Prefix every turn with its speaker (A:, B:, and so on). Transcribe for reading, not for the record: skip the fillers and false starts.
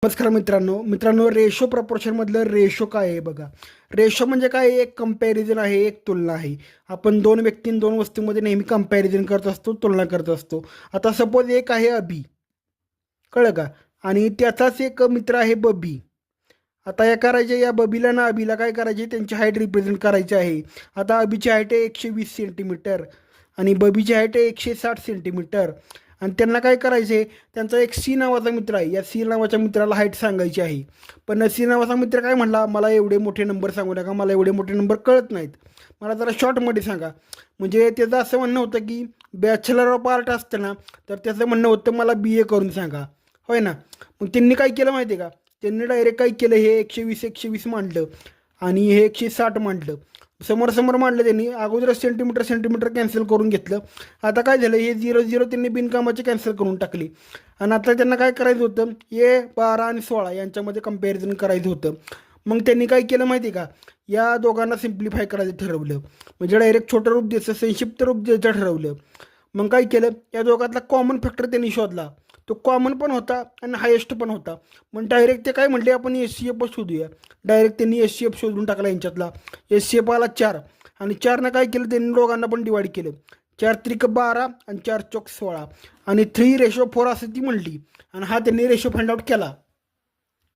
A: नमस्कार मित्रांनो ratio प्रपोर्शनमधलं ratio काय आहे बघा. रेशो म्हणजे काय आहे? एक कंपॅरिझन आहे, एक तुलना आहे. आपण दोन व्यक्ती दोन वस्तूंमध्ये नेहमी कंपॅरिझन करत असतो, तुलना करत असतो. आता सपोज एक आहे अभि, कळलं का? आणि त्याचाच एक मित्र आहे बबी. आता या करायचे, या बबीला ना अभिला काय करायचे, त्यांची हाईट रिप्रेझेंट करायची आहे. आता अभिची हाईट आहे 120 सेंटीमीटर आणि बबीची हाईट आहे 160 सेंटीमीटर. आणि त्यांना काय करायचे, त्यांचा एक सी नावाचा मित्र आहे, या सी नावाच्या मित्राला हाईट सांगायची आहे. पण सी नावाचा मित्र काय म्हणला, मला एवढे मोठे नंबर सांगू नका, मला एवढे मोठे नंबर कळत नाहीत, मला जरा शॉर्टमध्ये सांगा. म्हणजे त्याचं असं म्हणणं होतं की बॅचलर ऑफ आर्ट असतं ना, तर त्याचं म्हणणं होतं मला BA करून सांगा, होय ना. मग त्यांनी काय केलं माहिती आहे का, त्यांनी डायरेक्ट काय केलं, हे 120 मांडलं आणि हे 160 मांडलं. समोर समोर मांडलं त्यांनी, अगोदरच सेंटीमीटर सेंटीमीटर कॅन्सल करून घेतलं. आता काय झालं, हे 0 0 त्यांनी बिनकामाचे कॅन्सल करून टाकली. आणि आता त्यांना काय करायचं होतं, हे 12 आणि 16 यांच्यामध्ये कंपॅरिझन करायचं होतं. मग त्यांनी काय केलं माहिती आहे का, या दोघांना सिम्प्लिफाय करायचं ठरवलं. म्हणजे डायरेक्ट छोटं रूप द्यायचं, संक्षिप्त रूप द्यायचं ठरवलं. मग काय केलं, या दोघातला कॉमन फॅक्टर त्यांनी शोधला. तो कॉमन पण होता आणि हायेस्ट पण होता. मग डायरेक्ट ते काय म्हटले, आपण HCF शोधूया. डायरेक्ट त्यांनी HCF शोधून टाकला यांच्यातला. HCF आला 4 आणि 4नं काय केलं, त्यांनी दोघांना पण डिवाईड केलं. 4 त्रिक 12 आणि 4 चौक 16 आणि 3:4 असं ती म्हणली. आणि हा त्यांनी रेशो फाइंड आउट केला.